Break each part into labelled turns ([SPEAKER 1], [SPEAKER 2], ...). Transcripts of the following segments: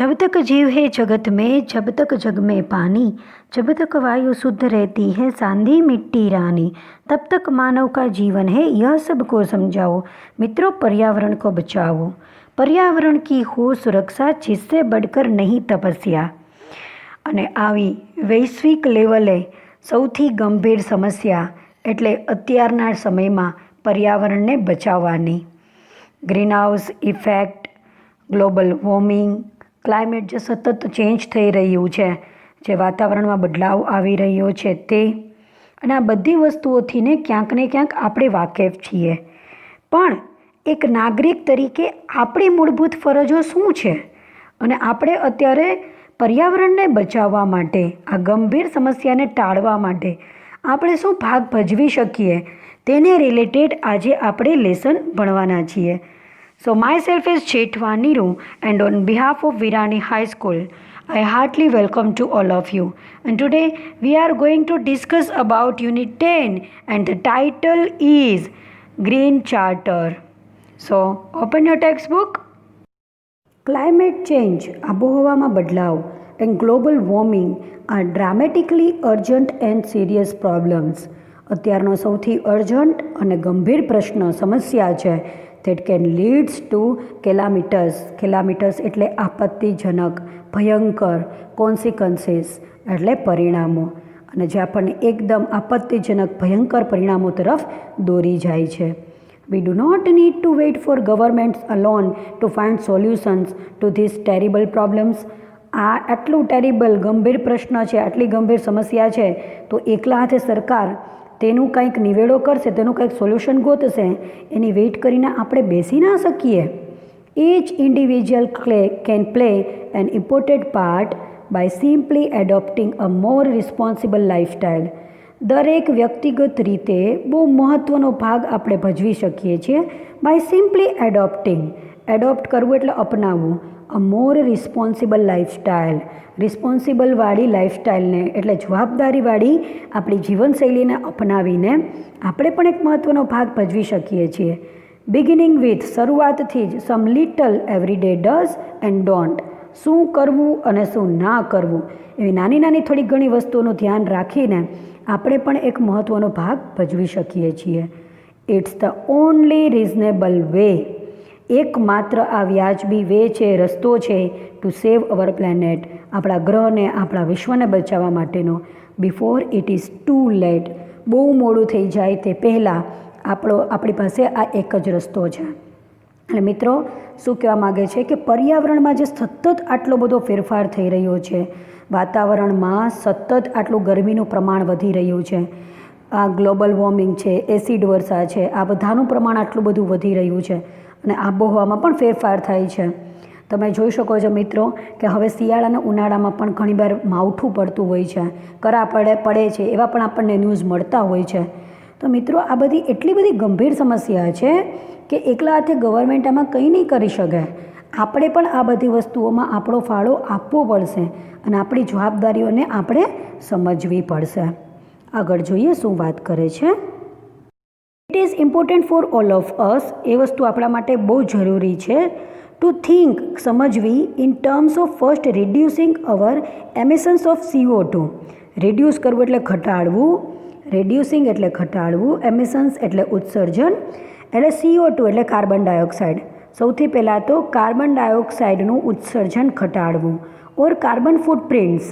[SPEAKER 1] जब तक जीव है जगत में, जब तक जग में पानी, जब तक वायु शुद्ध रहती है, सांधी मिट्टी रानी, तब तक मानव का जीवन है, यह सबको समझाओ। मित्रों, पर्यावरण को बचाओ। पर्यावरण की हो सुरक्षा, जिससे बढ़कर नहीं तपस्या। અને આવી વૈશ્વિક લેવલે સૌથી ગંભીર સમસ્યા એટલે અત્યારના સમયમાં પર્યાવરણને બચાવવાની. Greenhouse effect, global warming, climate જે સતત ચેન્જ થઈ રહ્યું છે, જે વાતાવરણમાં બદલાવ આવી રહ્યો છે તે, અને આ બધી વસ્તુઓથી ને ક્યાંક ને ક્યાંક આપણે વાકેફ છીએ. પણ એક નાગરિક તરીકે આપણી મૂળભૂત ફરજો શું છે અને આપણે અત્યારે પર્યાવરણને બચાવવા માટે, આ ગંભીર સમસ્યાને ટાળવા માટે આપણે શું ભાગ ભજવી શકીએ તેને રિલેટેડ આજે આપણે લેસન ભણવાના છીએ. સો my self is Jethwa Neeru and on behalf of Virani high school I heartily welcome to all of you. And today we are going to discuss about Unit 10 and the title is Green Charter. So open your textbook. Climate change, આબોહવામાં બદલાવ, and global warming are dramatically urgent and serious problems. અત્યારનો સૌથી urgent અને ગંભીર પ્રશ્ન, સમસ્યા છે that can leads to calamities એટલે આપત્તિજનક, ભયંકર, consequences એટલે પરિણામો, અને જે આપણને એકદમ આપત્તિજનક ભયંકર પરિણામો તરફ દોરી જાય છે. We do not need to wait for governments alone to find solutions to these terrible problems. આટલું ટેરિબલ ગંભીર પ્રશ્ન છે, આટલી ગંભીર સમસ્યા છે, તો એકલા હાથે સરકાર તેનું કંઈક નિવેડો કરશે, તેનું કંઈક સોલ્યુશન ગોતશે, એની વેઇટ કરીને આપણે બેસી ના શકીએ. Each individual can play an important part by simply adopting a more responsible lifestyle. દરેક વ્યક્તિગત રીતે બહુ મહત્ત્વનો ભાગ આપણે ભજવી શકીએ છીએ બાય સિમ્પલી એડોપ્ટ કરવું એટલે અપનાવવું, અ મોર રિસ્પોન્સિબલ લાઈફસ્ટાઈલ, રિસ્પોન્સિબલવાળી લાઈફસ્ટાઈલને એટલે જવાબદારીવાળી આપણી જીવનશૈલીને અપનાવીને આપણે પણ એક મહત્ત્વનો ભાગ ભજવી શકીએ છીએ. બિગિનિંગ વિથ, શરૂઆતથી જ some little everyday do's and don't, શું કરવું અને શું ના કરવું, એવી નાની નાની થોડી ઘણી વસ્તુઓનું ધ્યાન રાખીને આપણે પણ એક મહત્ત્વનો ભાગ ભજવી શકીએ છીએ. It's the only reasonable way, એકમાત્ર આ વ્યાજબી વે છે, રસ્તો છે ટુ સેવ અવર પ્લેનેટ, આપણા ગ્રહને, આપણા વિશ્વને બચાવવા માટેનો. Before it is too late, બહુ મોડું થઈ જાય તે પહેલાં આપણી પાસે આ એક જ રસ્તો છે. અને મિત્રો, શું કહેવા માગે છે કે પર્યાવરણમાં જે સતત આટલો બધો ફેરફાર થઈ રહ્યો છે, વાતાવરણમાં સતત આટલું ગરમીનું પ્રમાણ વધી રહ્યું છે, આ ગ્લોબલ વોર્મિંગ છે, એસિડ વર્ષા છે, આ બધાનું પ્રમાણ આટલું બધું વધી રહ્યું છે, અને આબોહવામાં પણ ફેરફાર થાય છે. તમે જોઈ શકો છો મિત્રો કે હવે શિયાળા અને ઉનાળામાં પણ ઘણીવાર માવઠું પડતું હોય છે, કરા પડે છે, એવા પણ આપણને ન્યૂઝ મળતા હોય છે. તો મિત્રો, આ બધી એટલી બધી ગંભીર સમસ્યા છે કે એકલા હાથે ગવર્મેન્ટ આમાં કંઈ નહીં કરી શકે. આપણે પણ આ બધી વસ્તુઓમાં આપણો ફાળો આપવો પડશે અને આપણી જવાબદારીઓને આપણે સમજવી પડશે. આગળ જોઈએ શું વાત કરે છે. It is important for all of us, એ વસ્તુ આપણા માટે બહુ જરૂરી છે ટુ થિંક, સમજવી in terms of first reducing our emissions of CO2. Reduce કરવું એટલે ઘટાડવું, રિડ્યુસિંગ એટલે ઘટાડવું, એમિશન્સ એટલે ઉત્સર્જન, એટલે CO2 એટલે કાર્બન ડાયોક્સાઇડ. સૌથી પહેલાં તો કાર્બન ડાયોક્સાઇડનું ઉત્સર્જન ઘટાડવું, ઓર કાર્બન ફૂટપ્રિન્ટ્સ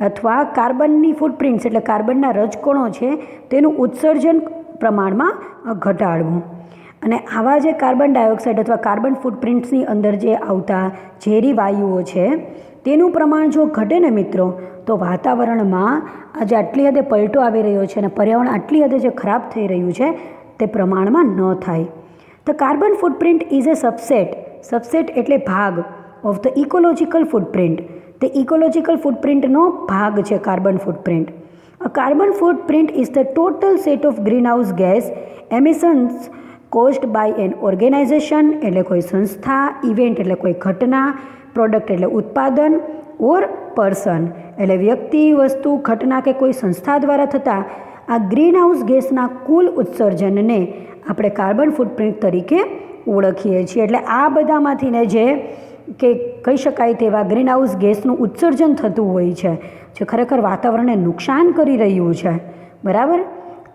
[SPEAKER 1] અથવા કાર્બનની ફૂટપ્રિન્ટ્સ એટલે કાર્બનના રજકણો છે તેનું ઉત્સર્જન પ્રમાણમાં ઘટાડવું. અને આવા જે કાર્બન ડાયોક્સાઇડ અથવા કાર્બન ફૂટપ્રિન્ટ્સની અંદર જે આવતા ઝેરી વાયુઓ છે તેનું પ્રમાણ જો ઘટે ને મિત્રો, તો વાતાવરણમાં આજે આટલી હદે પલટો આવી રહ્યો છે અને પર્યાવરણ આટલી હદે જે ખરાબ થઈ રહ્યું છે તે પ્રમાણમાં ન થાય. The carbon footprint is a subset એટલે ભાગ ઓફ ધ ઇકોલોજીકલ ફૂટપ્રિન્ટ. તે ઇકોલોજીકલ ફૂટપ્રિન્ટનો ભાગ છે carbon footprint. A carbon footprint is the total set of greenhouse gas emissions caused by an organisation એટલે કોઈ સંસ્થા, ઇવેન્ટ એટલે કોઈ ઘટના, પ્રોડક્ટ એટલે ઉત્પાદન, ઓર પર્સન એટલે વ્યક્તિ, વસ્તુ, ઘટના કે કોઈ સંસ્થા દ્વારા થતા આ ગ્રીનહાઉસ ગેસના કુલ ઉત્સર્જનને આપણે કાર્બન ફૂટપ્રિન્ટ તરીકે ઓળખીએ છીએ. એટલે આ બધામાંથીને જે કે કહી શકાય તેવા ગ્રીનહાઉસ ગેસનું ઉત્સર્જન થતું હોય છે, જે ખરેખર વાતાવરણને નુકસાન કરી રહ્યું છે, બરાબર,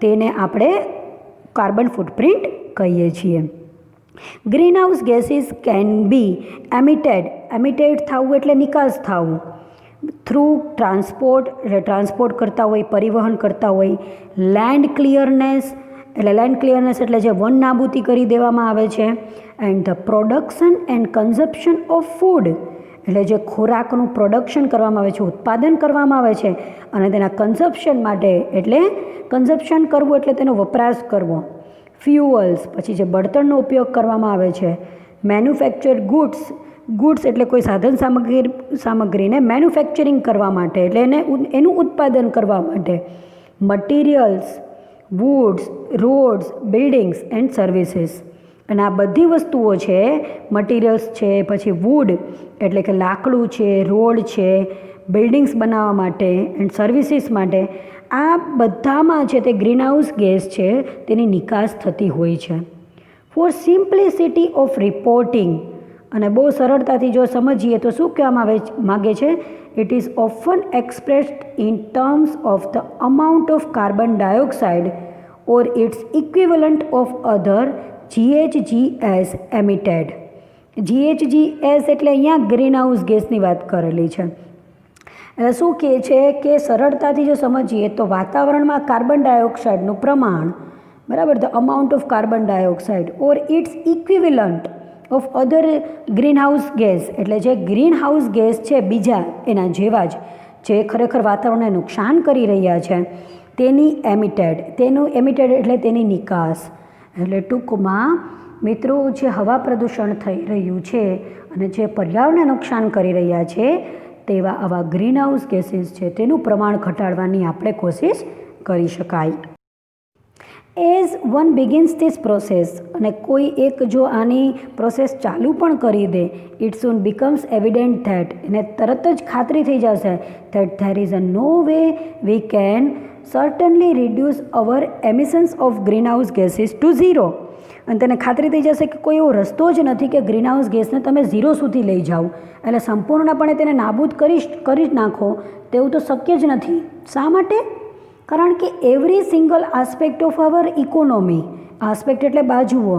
[SPEAKER 1] તેને આપણે કાર્બન ફૂટપ્રિન્ટ કહીએ છીએ. Greenhouse gases can be emitted થવું એટલે નિકાસ થવું થ્રુ ટ્રાન્સપોર્ટ, એટલે ટ્રાન્સપોર્ટ કરતા હોય, પરિવહન કરતા હોય, લેન્ડ ક્લિયરનેસ એટલે જે વન નાબૂદી કરી દેવામાં આવે છે, and the production and consumption of food, એટલે જે ખોરાકનું પ્રોડક્શન કરવામાં આવે છે, ઉત્પાદન કરવામાં આવે છે, અને તેના કન્ઝપ્શન માટે એટલે કન્ઝપ્શન કરવું એટલે તેનો વપરાશ કરવો, ફ્યુઅલ્સ, પછી જે બળતણનો ઉપયોગ કરવામાં આવે છે, મેન્યુફેક્ચર ગુડ્સ એટલે કોઈ સાધન સામગ્રીને મેન્યુફેક્ચરિંગ કરવા માટે એટલે એનું ઉત્પાદન કરવા માટે, materials, woods, rods, buildings and services. અને આ બધી વસ્તુઓ છે, મટીરિયલ્સ છે, પછી વુડ એટલે કે લાકડું છે, રોડ છે, બિલ્ડિંગ્સ બનાવવા માટે એન્ડ સર્વિસીસ માટે, આ બધામાં છે તે ગ્રીનહાઉસ ગેસ છે તેની નિકાસ થતી હોય છે. ફોર સિમ્પ્લિસિટી ઓફ રિપોર્ટિંગ, અને બહુ સરળતાથી જો સમજીએ તો શું કહેવામાં માગે છે, it is often expressed in terms of the amount of carbon dioxide or its equivalent of other GHGs emitted. GHGs એટલે અહીંયા ગ્રીનહાઉસ ગેસની વાત કરેલી છે. એટલે શું કહે છે કે સરળતાથી જો સમજીએ તો વાતાવરણમાં કાર્બન ડાયોક્સાઇડનું પ્રમાણ, બરાબર, the amount of carbon dioxide or its equivalent of other greenhouse gas, એટલે જે ગ્રીનહાઉસ ગેસ છે બીજા એના જેવા જ જે ખરેખર વાતાવરણને નુકસાન કરી રહ્યા છે તેની એમિટેડ એટલે તેની નિકાસ. એટલે ટૂંકમાં મિત્રો, જે હવા પ્રદૂષણ થઈ રહ્યું છે અને જે પર્યાવરણને નુકસાન કરી રહ્યા છે તેવા આવા ગ્રીનહાઉસ ગેસીસ છે તેનું પ્રમાણ ઘટાડવાની આપણે કોશિશ કરી શકાય. As one begins this process, અને કોઈ એક જો આની પ્રોસેસ ચાલુ પણ કરી દે, it soon becomes evident that, એને તરત જ ખાતરી થઈ જશે that there is a no way we can certainly reduce our emissions of greenhouse gases to zero. અને તેને ખાતરી થઈ જશે કે કોઈ એવો રસ્તો જ નથી કે ગ્રીનહાઉસ ગેસને તમે ઝીરો સુધી લઈ જાઓ, એટલે સંપૂર્ણપણે તેને નાબૂદ કરી જ નાખો તેવું તો શક્ય જ નથી. શા માટે? કારણ કે every single aspect of our economy, aspect એટલે બાજુઓ,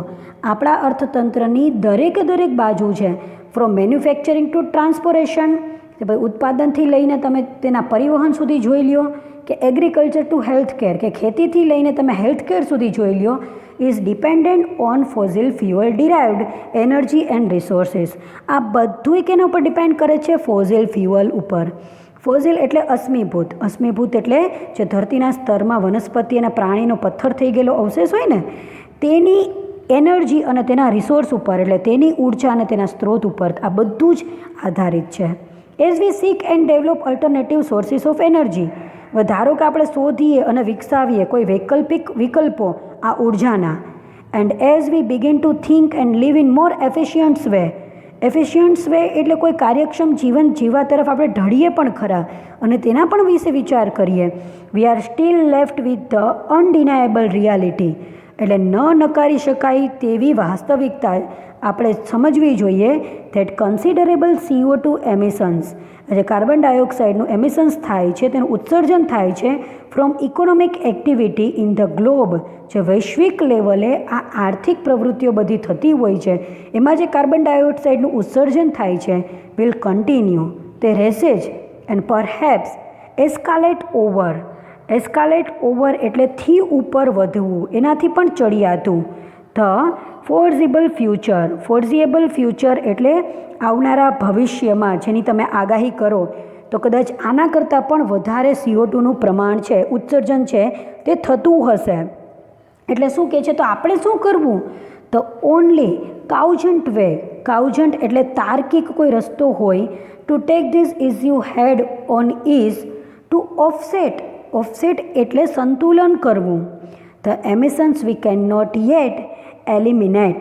[SPEAKER 1] આપણા અર્થતંત્રની દરેક બાજુ છે, ફ્રોમ મેન્યુફેક્ચરિંગ ટુ ટ્રાન્સપોર્ટેશન, કે ભાઈ ઉત્પાદનથી લઈને તમે તેના પરિવહન સુધી જોઈ લ્યો, કે એગ્રીકલ્ચર ટુ હેલ્થકેર, કે ખેતીથી લઈને તમે હેલ્થકેર સુધી જોઈ લ્યો, is dependent on fossil fuel derived energy and resources. આ બધુંય કેના ઉપર ડિપેન્ડ કરે છે? ફોસિલ ફ્યુઅલ ઉપર. ફોસિલ એટલે અશ્મિભૂત એટલે જે ધરતીના સ્તરમાં વનસ્પતિ અને પ્રાણીનો પથ્થર થઈ ગયેલો અવશેષ હોય ને તેની એનર્જી અને તેના રિસોર્સ ઉપર, એટલે તેની ઉર્જા અને તેના સ્ત્રોત ઉપર આ બધું જ આધારિત છે. As we seek and develop alternative sources of energy, ધારો કે આપણે શોધીએ અને વિકસાવીએ કોઈ વૈકલ્પિક વિકલ્પો આ ઉર્જાના, and as V begin two think and live in more efficient way, એટલે કોઈ કાર્યક્ષમ જીવન જીવવા તરફ આપણે ઢળીએ પણ ખરા અને તેના પણ વિશે વિચાર કરીએ. We are still left with the undeniable reality, એટલે ન નકારી શકાય તેવી વાસ્તવિકતા આપણે સમજવી જોઈએ ધેટ કન્સિડરેબલ CO2 એમિશન્સ, જે કાર્બન ડાયોક્સાઇડનું એમિશન્સ થાય છે, તેનું ઉત્સર્જન થાય છે from economic activity in the globe, જે વૈશ્વિક લેવલે આ આર્થિક પ્રવૃત્તિઓ બધી થતી હોય છે એમાં જે કાર્બન ડાયોક્સાઇડનું ઉત્સર્જન થાય છે વિલ કન્ટિન્યુ, તે રહેશે જ, એન્ડ પરહેપ્સ એસ્કાલેટ ઓવર એટલે થી ઉપર વધવું, એનાથી પણ ચડિયાતું. ધ ફોર્ઝિએબલ ફ્યુચર એટલે આવનારા ભવિષ્યમાં જેની તમે આગાહી કરો તો કદાચ આના કરતાં પણ વધારે CO2નું પ્રમાણ છે, ઉત્સર્જન છે તે થતું હશે. એટલે શું કહે છે? તો આપણે શું કરવું? ધ ઓનલી કાઉજન્ટ એટલે તાર્કિક કોઈ રસ્તો હોય to take this is head on is to offset એટલે સંતુલન કરવું. The emissions we can not yet eliminate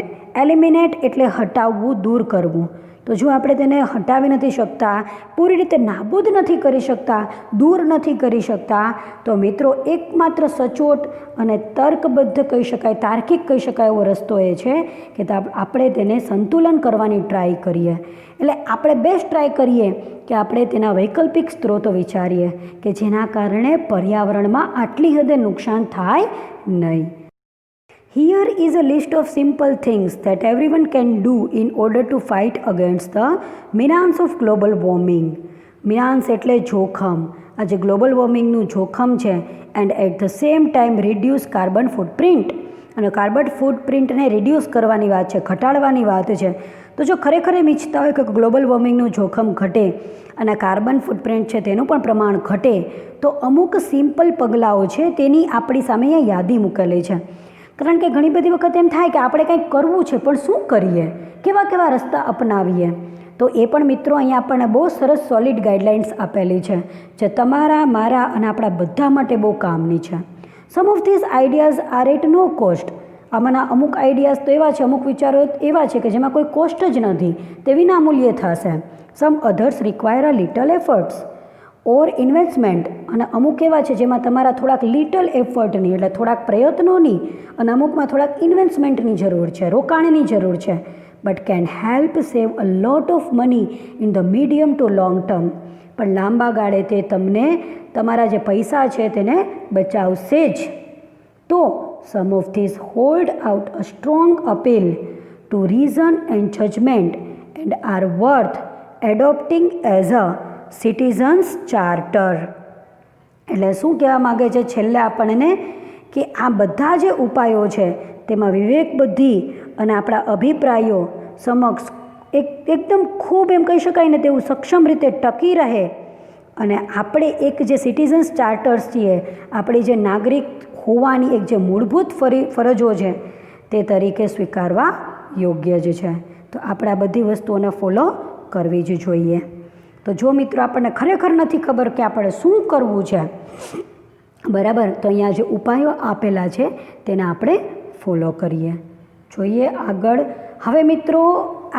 [SPEAKER 1] એટલે હટાવવું, દૂર કરવું, તો જો આપણે તેને હટાવી નથી શકતા, પૂરી રીતે નાબૂદ નથી કરી શકતા, દૂર નથી કરી શકતા, તો મિત્રો એકમાત્ર સચોટ અને તર્કબદ્ધ કહી શકાય, તાર્કિક કહી શકાય એવો રસ્તો એ છે કે આપણે તેને સંતુલન કરવાની ટ્રાય કરીએ. એટલે આપણે બેસ્ટ ટ્રાય કરીએ કે આપણે તેના વૈકલ્પિક સ્ત્રોતો વિચારીએ કે જેના કારણે પર્યાવરણમાં આટલી હદે નુકસાન થાય નહીં. Here is a list of simple things that everyone can do in order to fight against the menace of global warming. menace એટલે જોખમ. આ જે ગ્લોબલ વોર્મિંગનું જોખમ છે and at the same time reduce carbon footprint. અને carbon ફૂટપ્રિન્ટને reduce કરવાની વાત છે, ઘટાડવાની વાત છે. તો જો ખરેખર એમ ઈચ્છતા હોય કે ગ્લોબલ વોર્મિંગનું જોખમ ઘટે અને કાર્બન ફૂટપ્રિન્ટ છે તેનું પણ પ્રમાણ ઘટે, તો અમુક સિમ્પલ પગલાઓ છે તેની આપણી સામે અહીંયા યાદી મૂકેલી છે. કારણ કે ઘણી બધી વખત એમ થાય કે આપણે કંઈક કરવું છે પણ શું કરીએ, કેવા કેવા રસ્તા અપનાવીએ. તો એ પણ મિત્રો અહીંયા આપણને બહુ સરસ સોલિડ ગાઈડલાઇન્સ આપેલી છે જે તમારા, મારા અને આપણા બધા માટે બહુ કામની છે. Some of these ideas are at no cost. આમાંના અમુક આઈડિયાઝ તો એવા છે, અમુક વિચારો એવા છે કે જેમાં કોઈ કોસ્ટ જ નથી, તે વિના મૂલ્યે થશે. Some others require a little efforts or investment. અને અમુક એવા છે જેમાં તમારા થોડાક લિટલ એફર્ટની એટલે થોડાક પ્રયત્નોની અને અમુકમાં થોડાક ઇન્વેસ્ટમેન્ટની જરૂર છે, રોકાણની જરૂર છે. But can help save a lot of money in the medium two long term. પણ લાંબા ગાળે તે તમને તમારા જે પૈસા છે તેને બચાવશે જ. તો some of this hold out a strong appeal to reason and judgement and are worth adopting as a citizens charter. એટલે શું કહેવા માગે છે છેલ્લે આપણને કે આ બધા જે ઉપાયો છે તેમાં વિવેક બુદ્ધિ અને આપણા અભિપ્રાયો સમક્ષ એકદમ ખૂબ એમ કહી શકાય ને તેવું સક્ષમ રીતે ટકી રહે અને આપણે એક જે સિટીઝન્સ ચાર્ટર્સ છીએ, આપણી જે નાગરિક હોવાની એક જે મૂળભૂત ફરજો છે તે તરીકે સ્વીકારવા યોગ્ય જ છે. તો આપણે આ બધી વસ્તુઓને ફોલો કરવી જ જોઈએ. તો જો મિત્રો આપણને ખરેખર નથી ખબર કે આપણે શું કરવું છે, બરાબર, તો અહીંયા જે ઉપાયો આપેલા છે તેને આપણે ફોલો કરીએ. જોઈએ આગળ. હવે મિત્રો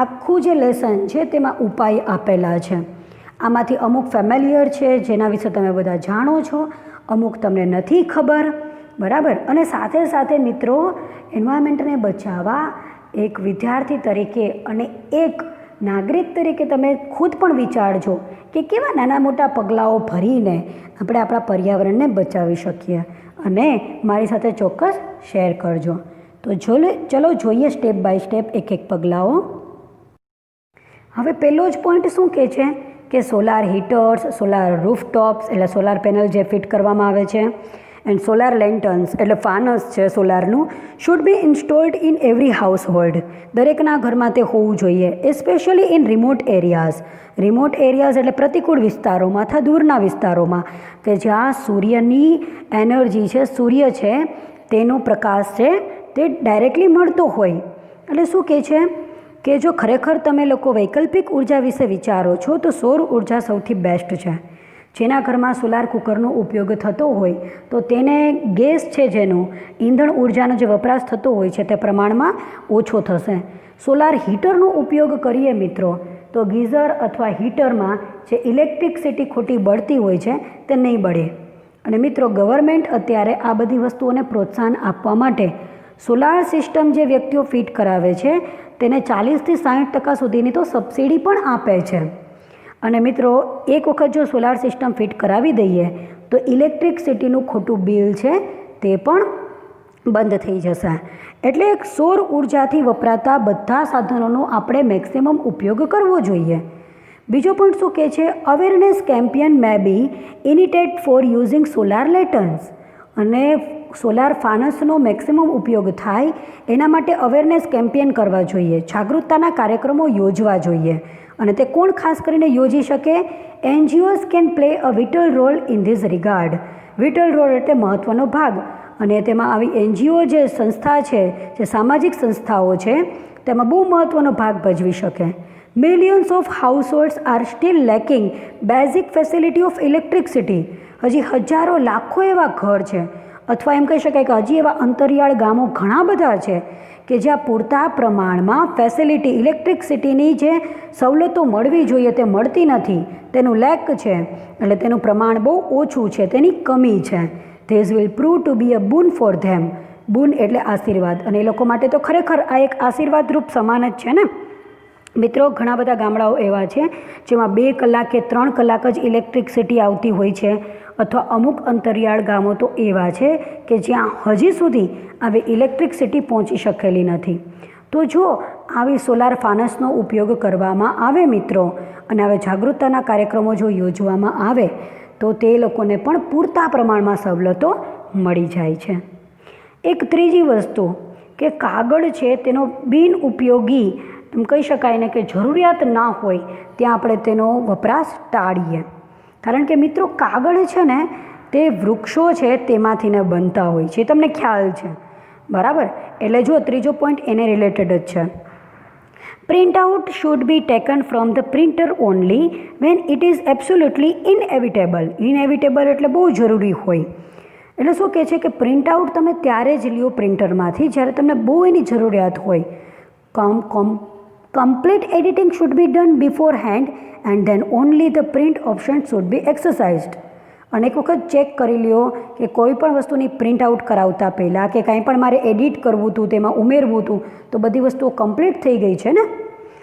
[SPEAKER 1] આખું જે લેસન છે તેમાં ઉપાય આપેલા છે. આમાંથી અમુક ફેમિલિયર છે જેના વિશે તમે બધા જાણો છો, અમુક તમને નથી ખબર, બરાબર. અને સાથે સાથે મિત્રો એન્વાયરમેન્ટને બચાવવા એક વિદ્યાર્થી તરીકે અને એક નાગરિક તરીકે તમે ખુદ પણ વિચારજો કે કેવા નાના મોટા પગલાઓ ભરીને આપણે આપણા પર્યાવરણને બચાવી શકીએ અને મારી સાથે ચોક્કસ શેર કરજો. તો ચલો જોઈએ સ્ટેપ બાય સ્ટેપ એક એક પગલાઓ. હવે પહેલો જ પોઈન્ટ શું કહે છે કે સોલાર હીટર્સ, સોલાર રૂફટોપ્સ એટલે સોલાર પેનલ જે ફિટ કરવામાં આવે છે, એન્ડ સોલાર લેન્ટન્સ એટલે ફાનસ છે સોલારનું, should be installed in every household. દરેકના ઘરમાં તે હોવું જોઈએ. Especially in remote areas. Remote areas એટલે પ્રતિકૂળ વિસ્તારોમાં અથવા દૂરના વિસ્તારોમાં કે જ્યાં સૂર્યની એનર્જી છે, સૂર્ય છે તેનો પ્રકાશ છે તે ડાયરેક્ટલી મળતો હોય. એટલે શું કહે છે કે જો ખરેખર તમે લોકો વૈકલ્પિક ઉર્જા વિશે વિચારો છો તો સૌર ઉર્જા સૌથી બેસ્ટ છે. જેના ઘરમાં સોલાર કુકરનો ઉપયોગ થતો હોય તો તેને ગેસ છે જેનો ઈંધણ ઉર્જાનો જે વપરાશ થતો હોય છે તે પ્રમાણમાં ઓછો થશે. સોલાર હીટરનો ઉપયોગ કરીએ મિત્રો તો ગીઝર અથવા હીટરમાં જે ઇલેક્ટ્રિસિટી ખોટી બળતી હોય છે તે નહીં બળે. અને મિત્રો ગવર્મેન્ટ અત્યારે આ બધી વસ્તુઓને પ્રોત્સાહન આપવા માટે સોલાર સિસ્ટમ જે વ્યક્તિઓ ફિટ કરાવે છે તેને 40થી 60% સુધીની તો સબસિડી પણ આપે છે. અને મિત્રો એક વખત જો સોલાર સિસ્ટમ ફિટ કરાવી દઈએ તો ઇલેક્ટ્રિસિટીનું ખોટું બિલ છે તે પણ બંધ થઈ જશે. એટલે સૌર ઉર્જાથી વપરાતા બધા સાધનોનો આપણે મેક્સિમમ ઉપયોગ કરવો જોઈએ. બીજો પોઈન્ટ શું કહે છે, અવેરનેસ કેમ્પેન મે બી ઇનિટેડ ફોર યુઝિંગ સોલાર લેટન્સ. અને સોલાર ફાનસનો મેક્સિમમ ઉપયોગ થાય એના માટે અવેરનેસ કેમ્પેન કરવા જોઈએ, જાગૃતતાના કાર્યક્રમો યોજવા જોઈએ. અને તે કોણ ખાસ કરીને યોજી શકે? NGOs can play a vital role in this regard. Vital role એટલે મહત્ત્વનો ભાગ. અને તેમાં આવી એનજીઓ જે સંસ્થા છે, જે સામાજિક સંસ્થાઓ છે તેમાં બહુ મહત્ત્વનો ભાગ ભજવી શકે. Millions of households are still lacking basic facility of electricity. હજી હજારો લાખો એવા ઘર છે અથવા એમ કહી શકાય કે હજી એવા અંતરિયાળ ગામો ઘણા બધા છે કે જ્યાં પૂરતા પ્રમાણમાં ફેસિલિટી ઇલેક્ટ્રિસિટીની જે સવલતો મળવી જોઈએ તે મળતી નથી, તેનું લેક છે, એટલે તેનું પ્રમાણ બહુ ઓછું છે, તેની કમી છે. This will prove to be a boon for them. Boon એટલે આશીર્વાદ, અને એ લોકો માટે તો ખરેખર આ એક આશીર્વાદરૂપ સમાન જ છે ને. મિત્રો, ઘણા બધા ગામડાઓ એવા છે જેમાં 2 કલાક કે 3 કલાક જ ઇલેક્ટ્રિસિટી આવતી હોય છે, અથવા અમુક અંતરિયાળ ગામો તો એવા છે કે જ્યાં હજી સુધી આવી ઇલેક્ટ્રિસિટી પહોંચી શકેલી નથી. તો જો આવી સોલાર ફાનસનો ઉપયોગ કરવામાં આવે મિત્રો, અને હવે જાગૃતતાના કાર્યક્રમો જો યોજવામાં આવે તો તે લોકોને પણ પૂરતા પ્રમાણમાં સવલતો મળી જાય છે. એક ત્રીજી વસ્તુ કે કાગળ છે તેનો બિનઉપયોગી એમ કહી શકાય ને કે જરૂરિયાત ના હોય ત્યાં આપણે તેનો વપરાશ ટાળીએ. કારણ કે મિત્રો, કાગળ છે ને તે વૃક્ષો છે તેમાંથી ને બનતા હોય છે, તમને ખ્યાલ છે બરાબર. એટલે જો ત્રીજો પોઈન્ટ એને રિલેટેડ જ છે. Print out should be taken from the printer only when it is absolutely inevitable. Inevitable એટલે બહુ જરૂરી હોય. એટલે શું કહે છે કે પ્રિન્ટ આઉટ તમે ત્યારે જ લ્યો પ્રિન્ટરમાંથી જ્યારે તમને બહુ એની જરૂરિયાત હોય. Complete editing should be done beforehand and then only the print option should be exercised. અને એક વખત ચેક કરી લ્યો કે કોઈ પણ વસ્તુની પ્રિન્ટ આઉટ કરાવતા પહેલાં કે કાંઈ પણ મારે એડિટ કરવું હતું, તેમાં ઉમેરવું હતું, તો બધી વસ્તુઓ કમ્પ્લીટ થઈ ગઈ છે ને.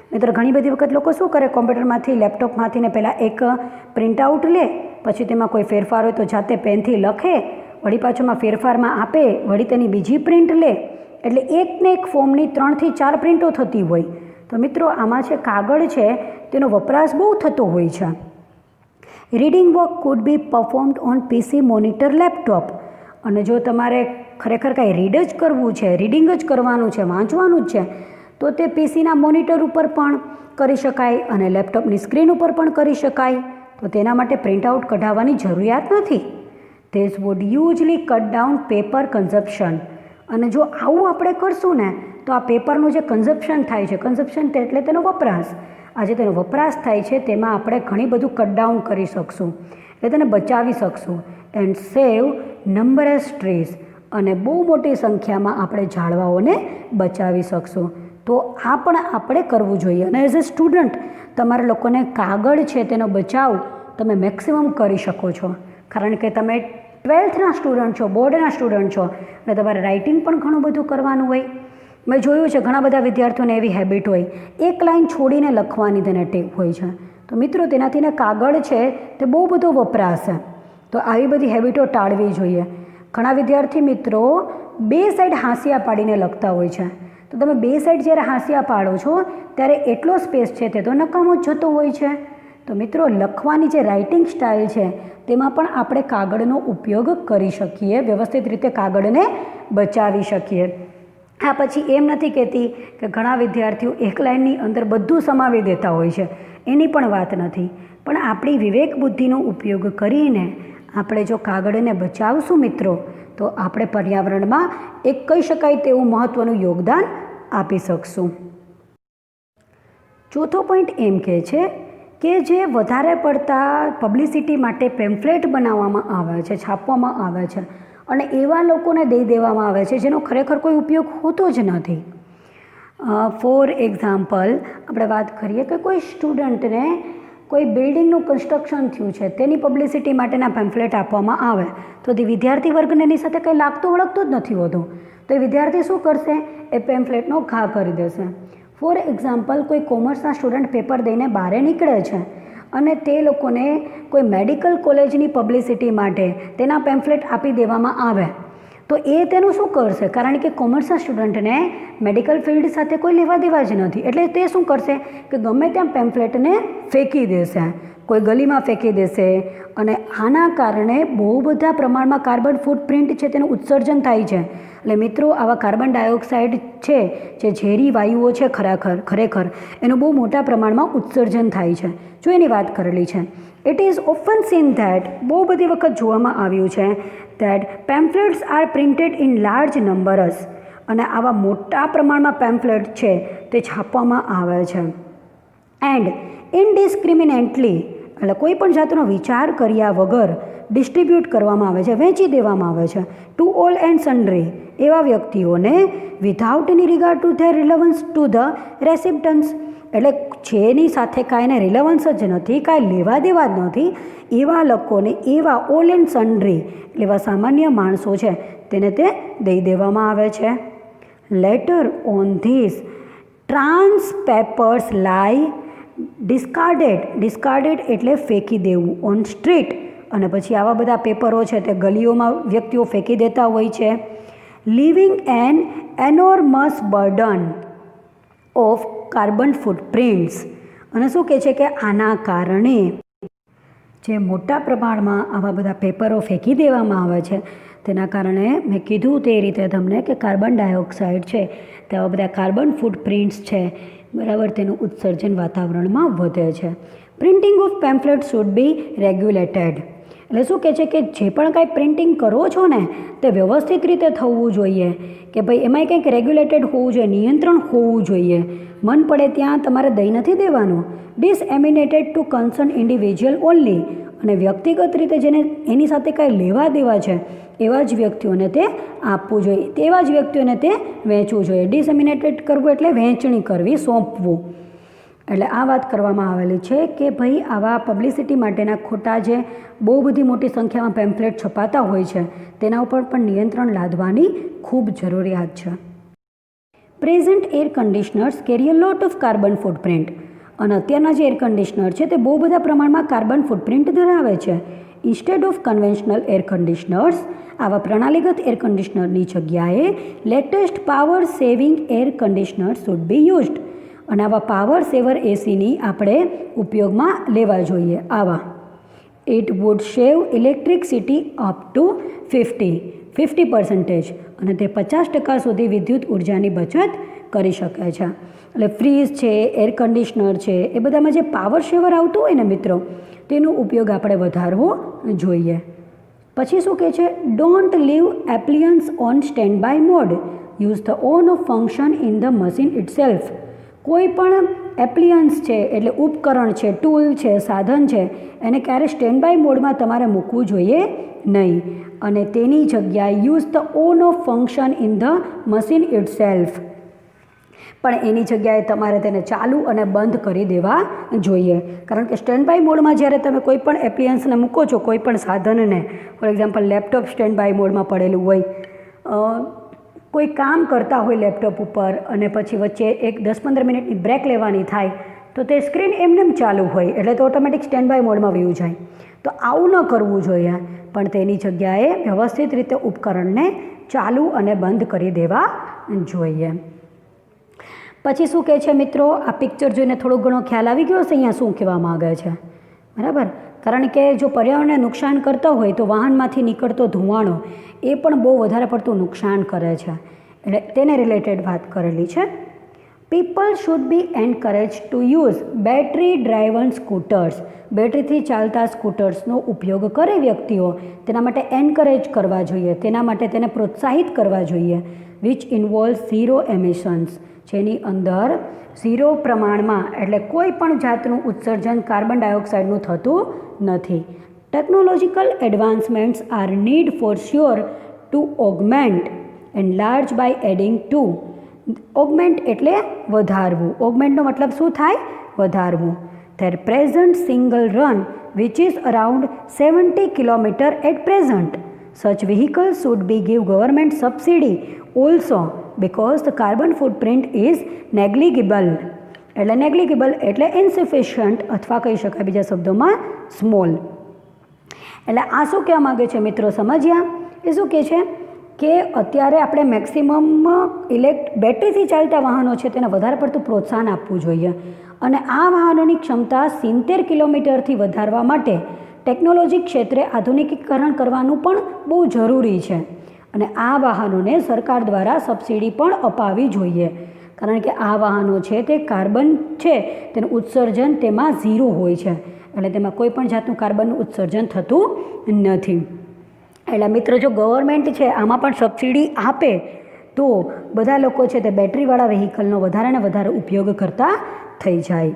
[SPEAKER 1] નહીંતર ઘણી બધી વખત લોકો શું કરે, કોમ્પ્યુટરમાંથી લેપટોપમાંથી ને પહેલાં એક પ્રિન્ટ આઉટ લે, પછી તેમાં કોઈ ફેરફાર હોય તો જાતે પેનથી લખે, વળી પાછોમાં ફેરફારમાં આપે, વળી તેની બીજી પ્રિન્ટ લે, એટલે એકને એક ફોર્મની 3 થી 4 પ્રિન્ટો થતી હોય. તો મિત્રો, આમાં છે કાગળ છે તેનો વપરાશ બહુ થતો હોય છે. Reading work food B performed on PC, monitor, laptop. અને જો તમારે ખરેખર કાંઈ રીડ જ કરવું છે, રીડિંગ જ કરવાનું છે, વાંચવાનું જ છે, તો તે પીસીના મોનિટર ઉપર પણ કરી શકાય અને લેપટોપની સ્ક્રીન ઉપર પણ કરી શકાય. તો તેના માટે પ્રિન્ટઆઉટ કઢાવવાની જરૂરિયાત નથી. This wood usually cut down paper consumption. અને જો આવું આપણે કરશું ને તો આ પેપરનું જે કન્ઝપ્શન થાય છે, કન્ઝપ્શન એટલે તેનો વપરાશ, આજે તેનો વપરાશ થાય છે તેમાં આપણે ઘણી બધું કટડાઉન કરી શકશું, એટલે તેને બચાવી શકશું. And save numbers trees. અને બહુ મોટી સંખ્યામાં આપણે ઝાડવાઓને બચાવી શકશું. તો આ પણ આપણે કરવું જોઈએ. અને એઝ એ સ્ટુડન્ટ તમારે લોકોને કાગળ છે તેનો બચાવ તમે મેક્સિમમ કરી શકો છો, કારણ કે તમે 12થના સ્ટુડન્ટ છો, બોર્ડના સ્ટુડન્ટ છો, અને તમારે રાઇટિંગ પણ ઘણું બધું કરવાનું હોય. મેં જોયું છે ઘણા બધા વિદ્યાર્થીઓને એવી હેબિટ હોય, એક લાઈન છોડીને લખવાની તેને ટેવ હોય છે. તો મિત્રો, તેનાથી ને કાગળ છે તે બહુ બધો વપરાશે. તો આવી બધી હેબિટો ટાળવી જોઈએ. ઘણા વિદ્યાર્થી મિત્રો 2 સાઈડ હાંસિયા પાડીને લખતા હોય છે. તો તમે 2 સાઈડ જ્યારે હાંસિયા પાડો છો ત્યારે એટલો સ્પેસ છે તે તો નકામો જ જતો હોય છે. તો મિત્રો, લખવાની જે રાઇટિંગ સ્ટાઇલ છે તેમાં પણ આપણે કાગળનો ઉપયોગ કરી શકીએ, વ્યવસ્થિત રીતે કાગળને બચાવી શકીએ. આ પછી એમ નથી કહેતી કે ઘણા વિદ્યાર્થીઓ એક લાઇનની અંદર બધું સમાવી દેતા હોય છે, એની પણ વાત નથી. પણ આપણી વિવેક બુદ્ધિનો ઉપયોગ કરીને આપણે જો કાગળને બચાવશું મિત્રો, તો આપણે પર્યાવરણમાં એક કહી શકાય તેવું મહત્ત્વનું યોગદાન આપી શકશું. ચોથો પોઈન્ટ એમ કહે છે કે જે વધારે પડતા પબ્લિસિટી માટે પેમ્ફલેટ બનાવવામાં આવે છે, છાપવામાં આવે છે, અને એવા લોકોને દઈ દેવામાં આવે છે જેનો ખરેખર કોઈ ઉપયોગ હોતો જ નથી. ફોર એક્ઝામ્પલ આપણે વાત કરીએ કે કોઈ સ્ટુડન્ટને કોઈ બિલ્ડિંગનું કન્સ્ટ્રક્શન થયું છે તેની પબ્લિસિટી માટેના પેમ્ફલેટ આપવામાં આવે તો તે વિદ્યાર્થી વર્ગને એની સાથે કંઈ લાગતું વળગતું જ નથી હોતું. તો એ વિદ્યાર્થી શું કરશે? એ પેમ્ફલેટનો ઘા કરી દેશે. ફોર એક્ઝામ્પલ કોઈ કોમર્સના સ્ટુડન્ટ પેપર દઈને બહાર નીકળે છે અને તે લોકોને કોઈ મેડિકલ કોલેજની પબ્લિસિટી માટે તેના પેમ્ફલેટ આપી દેવામાં આવે તો એ તેનું શું કરશે? કારણ કે કોમર્સના સ્ટુડન્ટને મેડિકલ ફિલ્ડ સાથે કોઈ લેવા દેવા જ નથી, એટલે તે શું કરશે કે ગમે ત્યાં પેમ્ફલેટને ફેંકી દેશે, કોઈ ગલીમાં ફેંકી દેશે. અને આના કારણે બહુ બધા પ્રમાણમાં કાર્બન ફૂટપ્રિન્ટ છે તેનું ઉત્સર્જન થાય છે. એટલે મિત્રો, આવા કાર્બન ડાયોક્સાઇડ છે જે ઝેરી વાયુઓ છે ખરેખર એનું બહુ મોટા પ્રમાણમાં ઉત્સર્જન થાય છે. જો એની વાત કરેલી છે, it is often seen that, બહુ બધી વખત જોવામાં આવ્યું છે that pamphlets are printed in large numbers. અને આવા મોટા પ્રમાણમાં પેમ્ફલેટ છે તે છાપવામાં આવે છે. એન્ડ ઇનડિસ્ક્રિમિનેટલી, એટલે કોઈ પણ જાતનો વિચાર કર્યા વગર ડિસ્ટ્રીબ્યુટ કરવામાં આવે છે, વેચી દેવામાં આવે છે ટુ ઓલ એન્ડ સન્ડ્રી, એવા વ્યક્તિઓને without any regard to their relevance to the recipients, એટલે જેની સાથે કાંઈને રિલેવન્સ જ નથી, કાંઈ લેવા દેવા જ નથી, એવા લોકોને, એવા ઓલ એન્ડ સન્ડ્રી એટલે એવા સામાન્ય માણસો છે તેને તે દઈ દેવામાં આવે છે. Letter on this trans papers લાઈ ડિસ્કાર્ડેડ એટલે ફેંકી દેવું, ઓન સ્ટ્રીટ, અને પછી આવા બધા પેપરો છે તે ગલીઓમાં વ્યક્તિઓ ફેંકી દેતા હોય છે. Leaving an enormous burden of carbon footprints, અને શું કહે છે કે આના કારણે જે મોટા પ્રમાણમાં આવા બધા પેપરો ફેંકી દેવામાં આવે છે તેના કારણે મેં કીધું તે રીતે તમને કે કાર્બન ડાયોક્સાઇડ છે તે આવા બધા કાર્બન ફૂટપ્રિન્ટ્સ છે બરાબર, તેનું ઉત્સર્જન વાતાવરણમાં વધે છે. Printing of pamphlet should be regulated, એટલે શું કહે છે કે જે પણ કાંઈ પ્રિન્ટિંગ કરો છો ને તે વ્યવસ્થિત રીતે થવું જોઈએ, કે ભાઈ એમાંય કંઈક રેગ્યુલેટેડ હોવું જોઈએ, નિયંત્રણ હોવું જોઈએ. મન પડે ત્યાં તમારે દઈ નથી દેવાનું. ડિસએમિનેટેડ ટુ કન્સર્ન ઇન્ડિવિજ્યુઅલ ઓનલી, અને વ્યક્તિગત રીતે જેને એની સાથે કાંઈ લેવા દેવા છે એવા જ વ્યક્તિઓને તે આપવું જોઈએ, તેવા જ વ્યક્તિઓને તે વેચવું જોઈએ. ડિસએમિનેટેડ કરવું એટલે વહેંચણી કરવી, સોંપવું. એટલે આ વાત કરવામાં આવેલી છે કે ભાઈ આવા પબ્લિસિટી માટેના ખોટા જે બહુ બધી મોટી સંખ્યામાં પેમ્ફલેટ છપાતા હોય છે તેના ઉપર પણ નિયંત્રણ લાદવાની ખૂબ જરૂરિયાત છે. Present air conditioners carry a lot of carbon footprint, અને અત્યારના જે એર કન્ડિશનર છે તે બહુ બધા પ્રમાણમાં કાર્બન ફૂટપ્રિન્ટ ધરાવે છે. Instead of conventional air conditioners, આવા પ્રણાલીગત એર કન્ડિશનરની જગ્યાએ latest power saving air conditioner should be used, અને આવા પાવર સેવર એસીની આપણે ઉપયોગમાં લેવા જોઈએ. આવા it would save electricity up to 50%, અને તે 50% સુધી વિદ્યુત ઉર્જાની બચત કરી શકે છે. એટલે ફ્રીજ છે, એર કન્ડિશનર છે, એ બધામાં જે પાવર સેવર આવતું હોય ને મિત્રો તેનો ઉપયોગ આપણે વધારવો જોઈએ. પછી શું કહે છે, don't leave appliances on standby mode, use the on off function in the machine itself. કોઈ પણ એપ્લિયન્સ છે એટલે ઉપકરણ છે, ટૂલ છે, સાધન છે, એને ક્યારે સ્ટેન્ડ બાય મોડમાં તમારે મૂકવું જોઈએ નહીં, અને તેની જગ્યાએ use the on off function in the machine itself, પણ એની જગ્યાએ તમારે તેને ચાલુ અને બંધ કરી દેવા જોઈએ. કારણ કે સ્ટેન્ડ બાય મોડમાં જ્યારે તમે કોઈ પણ એપ્લિયન્સને મૂકો છો, કોઈ પણ સાધનને, for example laptop standby મોડમાં પડેલું હોય, કોઈ કામ કરતા હોય લેપટોપ ઉપર અને પછી વચ્ચે એક 10-15 મિનિટની બ્રેક લેવાની થાય તો તે સ્ક્રીન એમનેમ ચાલુ હોય એટલે તો ઓટોમેટિક સ્ટેન્ડ બાય મોડમાં વયું જાય. તો આવું ન કરવું જોઈએ, પણ તેની જગ્યાએ વ્યવસ્થિત રીતે ઉપકરણને ચાલુ અને બંધ કરી દેવા જોઈએ. પછી શું કહે છે મિત્રો, આ પિક્ચર જોઈને થોડો ઘણો ખ્યાલ આવી ગયો હશે અહીંયા શું કહેવા માગે છે, બરાબર. કારણ કે જો પર્યાવરણને નુકસાન કરતો હોય તો વાહનમાંથી નીકળતો ધુમાડો એ પણ બહુ વધારે પડતું નુકસાન કરે છે, એટલે તેને રિલેટેડ વાત કરેલી છે. People should be encourage to use battery driven scooters, બેટરીથી ચાલતા સ્કૂટર્સનો ઉપયોગ કરે વ્યક્તિઓ, તેના માટે એન્કરેજ કરવા જોઈએ, તેના માટે તેને પ્રોત્સાહિત કરવા જોઈએ. વિચ ઇન્વોલ્વ ઝીરો એમિશન્સ, જેની અંદર ઝીરો પ્રમાણમાં એટલે કોઈ પણ જાતનું ઉત્સર્જન કાર્બન ડાયોક્સાઇડનું થતું નથી. Technological advancements are need for sure to augment enlarge by adding to. Augment એટલે વધારવું, ઓગમેન્ટનો મતલબ શું થાય, વધારવું. There present single run which is around 70 kilometre at present. Such vehicles should be give government subsidy also because the carbon footprint is negligible. એટલે નેગ્લિગેબલ એટલે ઇન્સફિશિયન્ટ અથવા કહી શકાય બીજા શબ્દોમાં સ્મોલ. એટલે આ શું કહેવા માગે છે મિત્રો, સમજ્યા? એ શું કહે છે કે અત્યારે આપણે મેક્સિમમ બેટરીથી ચાલતા વાહનો છે તેને વધારે પડતું પ્રોત્સાહન આપવું જોઈએ, અને આ વાહનોની ક્ષમતા 70 કિલોમીટરથી વધારવા માટે ટેકનોલોજી ક્ષેત્રે આધુનિકીકરણ કરવાનું પણ બહુ જરૂરી છે, અને આ વાહનોને સરકાર દ્વારા સબસિડી પણ અપાવવી જોઈએ. કારણ કે આ વાહનો છે તે કાર્બન છે તેનું ઉત્સર્જન તેમાં ઝીરો હોય છે, એટલે તેમાં કોઈ પણ જાતનું કાર્બનનું ઉત્સર્જન થતું નથી. એટલે મિત્રો જો ગવર્મેન્ટ છે આમાં પણ સબસિડી આપે તો બધા લોકો છે તે બેટરીવાળા વ્હીકલનો વધારે ને વધારે ઉપયોગ કરતા થઈ જાય.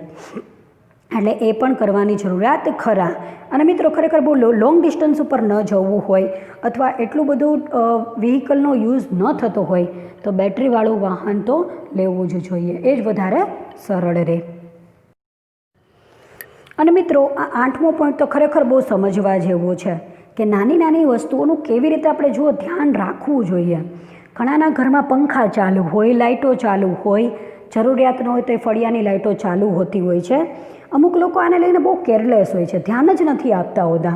[SPEAKER 1] એટલે એ પણ કરવાની જરૂરિયાત ખરા. અને મિત્રો ખરેખર બહુ લોંગ ડિસ્ટન્સ ઉપર ન જવું હોય અથવા એટલું બધું વ્હીકલનો યુઝ ન થતો હોય તો બેટરીવાળું વાહન તો લેવું જ જોઈએ, એ જ વધારે સરળ રહે. અને મિત્રો આ 8મો પોઈન્ટ તો ખરેખર બહુ સમજવા જેવો છે કે નાની નાની વસ્તુઓનું કેવી રીતે આપણે જુઓ ધ્યાન રાખવું જોઈએ. ઘણાના ઘરમાં પંખા ચાલુ હોય, લાઇટો ચાલુ હોય, જરૂરિયાત ન હોય તો એ ફળિયાની લાઇટો ચાલુ હોતી હોય છે. અમુક લોકો આને લઈને બહુ કેરલેસ હોય છે, ધ્યાન જ નથી આપતા હોતા.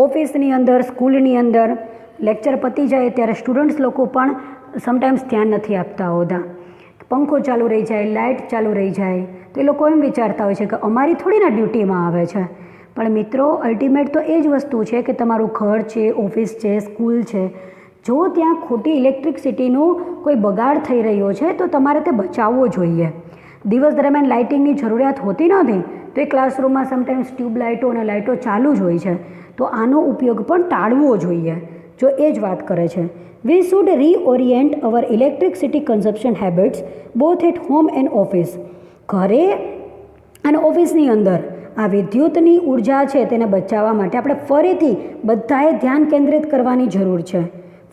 [SPEAKER 1] ઓફિસની અંદર, સ્કૂલની અંદર લેક્ચર પતી જાય ત્યારે સ્ટુડન્ટ્સ લોકો પણ સમટાઈમ્સ ધ્યાન નથી આપતા હોતા. પંખો ચાલુ રહી જાય, લાઇટ ચાલુ રહી જાય તો એ લોકો એમ વિચારતા હોય છે કે અમારી થોડીના ડ્યુટીમાં આવે છે. પણ મિત્રો અલ્ટિમેટ તો એ જ વસ્તુ છે કે તમારું ઘર છે, ઓફિસ છે, સ્કૂલ છે, જો ત્યાં ખોટી ઇલેક્ટ્રિસિટીનો કોઈ બગાડ થઈ રહ્યો છે તો તમારે તે બચાવવો જોઈએ. દિવસ દરમિયાન લાઇટિંગની જરૂરિયાત હોતી નથી તો એ ક્લાસરૂમમાં સમટાઈમ્સ ટ્યુબ લાઇટો અને લાઇટો ચાલુ જ હોય છે, તો આનો ઉપયોગ પણ ટાળવો જોઈએ. જો એ જ વાત કરે છે we should reorient our electricity consumption habits both at home and office. ઘરે અને ઓફિસની અંદર આ વિદ્યુતની ઉર્જા છે તેને બચાવવા માટે આપણે ફરીથી બધાએ ધ્યાન કેન્દ્રિત કરવાની જરૂર છે.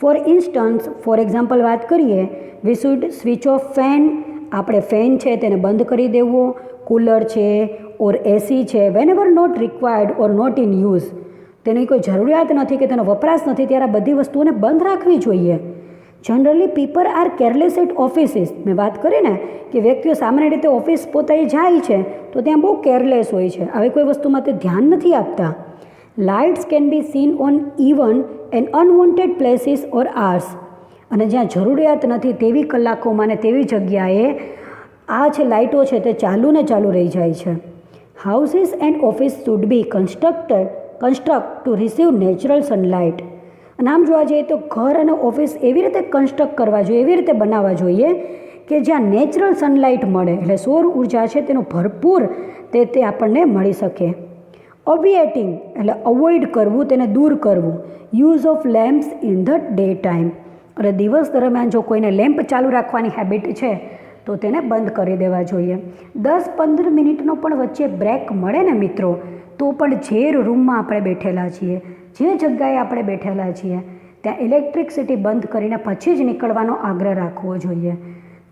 [SPEAKER 1] ફોર ઇન્સ્ટન્સ, ફોર એક્ઝામ્પલ વાત કરીએ, we should switch off fan. આપણે ફેન છે તેને બંધ કરી દેવો, કુલર છે ઓર એસી છે whenever not required or not in use. તેની કોઈ જરૂરિયાત નથી કે તેનો વપરાશ નથી ત્યારે આ બધી વસ્તુઓને બંધ રાખવી જોઈએ. Generally people are careless at offices. મેં વાત કરી ને કે વ્યક્તિઓ સામાન્ય રીતે ઓફિસ પોતે જાય છે તો ત્યાં બહુ કેરલેસ હોય છે, આવી કોઈ વસ્તુમાં તે ધ્યાન નથી આપતા. Lights can be seen on even and unwanted places or hours. અને જ્યાં જરૂરિયાત નથી તેવી કલાકોમાં ને તેવી જગ્યાએ આ છે લાઇટો છે તે ચાલુ ને ચાલુ રહી જાય છે. Houses and office should be construct two receive natural sunlight. અને આમ જોવા જઈએ તો ઘર અને ઓફિસ એવી રીતે કન્સ્ટ્રક્ટ કરવા જોઈએ, એવી રીતે બનાવવા જોઈએ કે જ્યાં નેચરલ સનલાઇટ મળે, એટલે સૌર ઉર્જા છે તેનું ભરપૂર તે આપણને મળી શકે. ઓબિએટિંગ એટલે અવોઇડ કરવું, તેને દૂર કરવું. Use of lamps in the day time. અને દિવસ દરમિયાન જો કોઈને લેમ્પ ચાલુ રાખવાની હેબિટ છે તો તેને બંધ કરી દેવા જોઈએ. 10-15 મિનિટનો પણ વચ્ચે બ્રેક મળે ને મિત્રો તો પણ જે રૂમમાં આપણે બેઠેલા છીએ, જે જગ્યાએ આપણે બેઠેલા છીએ ત્યાં ઇલેક્ટ્રિસિટી બંધ કરીને પછી જ નીકળવાનો આગ્રહ રાખવો જોઈએ.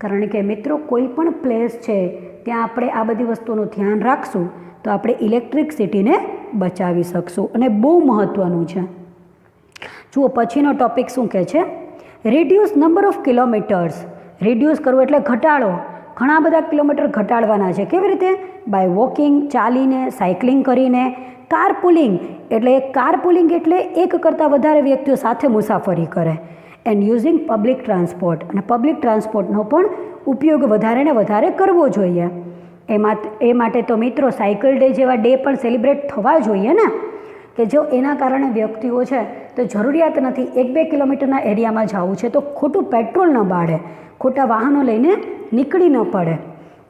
[SPEAKER 1] કારણ કે મિત્રો કોઈ પણ પ્લેસ છે ત્યાં આપણે આ બધી વસ્તુનું ધ્યાન રાખશું તો આપણે ઇલેક્ટ્રિસિટીને બચાવી શકશું. અને બહુ મહત્ત્વનું છે. જુઓ પછીનો ટૉપિક શું કહે છે, reduce number of kilometres. Reduce કરવું એટલે ઘટાડો. ઘણા બધા કિલોમીટર ઘટાડવાના છે. કેવી રીતે? બાય વોકિંગ, ચાલીને, સાયકલિંગ કરીને. કાર પુલિંગ એટલે એક કરતાં વધારે વ્યક્તિઓ સાથે મુસાફરી કરે. And using public transport. અને પબ્લિક ટ્રાન્સપોર્ટનો પણ ઉપયોગ વધારે ને વધારે કરવો જોઈએ. એ માટે તો મિત્રો સાયકલ ડે જેવા ડે પણ સેલિબ્રેટ થવા જોઈએ ને, કે જો એના કારણે વ્યક્તિઓ છે તો જરૂરિયાત નથી 1-2 કિલોમીટરના એરિયામાં જવું છે તો ખોટું પેટ્રોલ ન બાળે, ખોટા વાહનો લઈને નીકળી ન પડે.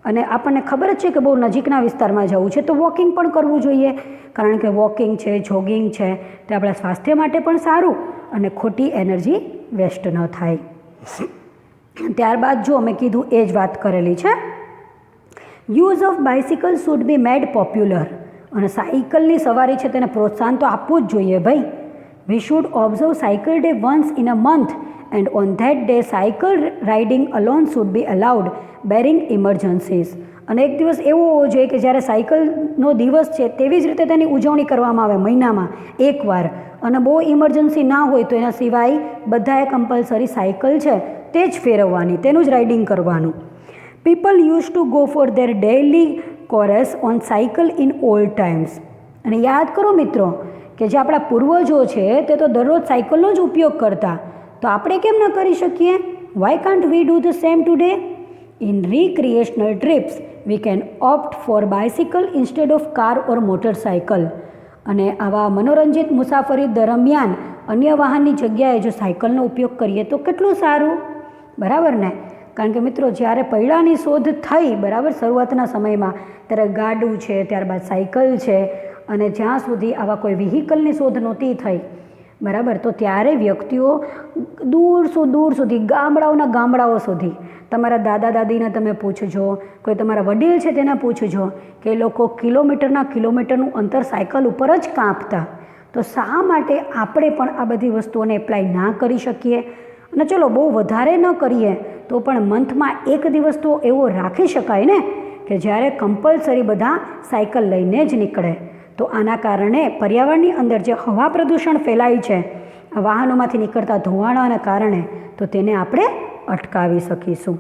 [SPEAKER 1] અને આપણને ખબર જ છે કે બહુ નજીકના વિસ્તારમાં જવું છે તો વોકિંગ પણ કરવું જોઈએ. કારણ કે વોકિંગ છે, જોગિંગ છે તે આપણા સ્વાસ્થ્ય માટે પણ સારું અને ખોટી એનર્જી વેસ્ટ ન થાય. ત્યારબાદ જો અમે કીધું એ જ વાત કરેલી છે, use of bicycle should be made popular. અને સાયકલની સવારી છે તેને પ્રોત્સાહન તો આપવું જ જોઈએ ભાઈ. We should observe cycle day once in a month and on that day cycle riding alone should be allowed bearing emergencies. અને એક દિવસ એવો હોવો જોઈએ કે જ્યારે સાયકલનો દિવસ છે તેવી જ રીતે તેની ઉજવણી કરવામાં આવે મહિનામાં એકવાર. અને બહુ ઇમરજન્સી ના હોય તો એના સિવાય બધાએ કમ્પલસરી સાયકલ છે તે જ ફેરવવાની, તેનું જ રાઇડિંગ કરવાનું. People use to go for there daily chorus on cycle in old times. અને યાદ કરો મિત્રો કે જે આપણા પૂર્વજો છે તે તો દરરોજ સાયકલનો જ ઉપયોગ કરતા, તો આપણે કેમ ન કરી શકીએ? Why can't we do the same today? In recreational trips we can opt for bicycle instead of car or motorcycle. અને આવા મનોરંજિત મુસાફરી દરમિયાન અન્ય વાહનની જગ્યાએ જો સાયકલનો ઉપયોગ કરીએ તો કેટલું સારું, બરાબર ને? કારણ કે મિત્રો જ્યારે પૈડાની શોધ થઈ, બરાબર, શરૂઆતના સમયમાં ત્યારે ગાડું છે, ત્યારબાદ સાયકલ છે, અને જ્યાં સુધી આવા કોઈ વ્હીકલની શોધ નહોતી થઈ બરાબર. તો ત્યારે વ્યક્તિઓ દૂર સુધી ગામડાઓ સુધી તમારા દાદા દાદીને તમે પૂછજો, કોઈ તમારા વડીલ છે તેને પૂછજો કે એ લોકો કિલોમીટરનું અંતર સાયકલ ઉપર જ કાપતા. તો શા માટે આપણે પણ આ બધી વસ્તુઓને એપ્લાય ના કરી શકીએ? અને ચલો બહુ વધારે ન કરીએ તો પણ મંથમાં એક દિવસ તો એવો રાખી શકાય ને કે જ્યારે કમ્પલસરી બધા સાયકલ લઈને જ નીકળે. તો આના કારણે પર્યાવરણની અંદર જે હવા પ્રદૂષણ ફેલાય છે વાહનોમાંથી નીકળતા ધુમાડાના કારણે, તો તેને આપણે અટકાવી શકીશું.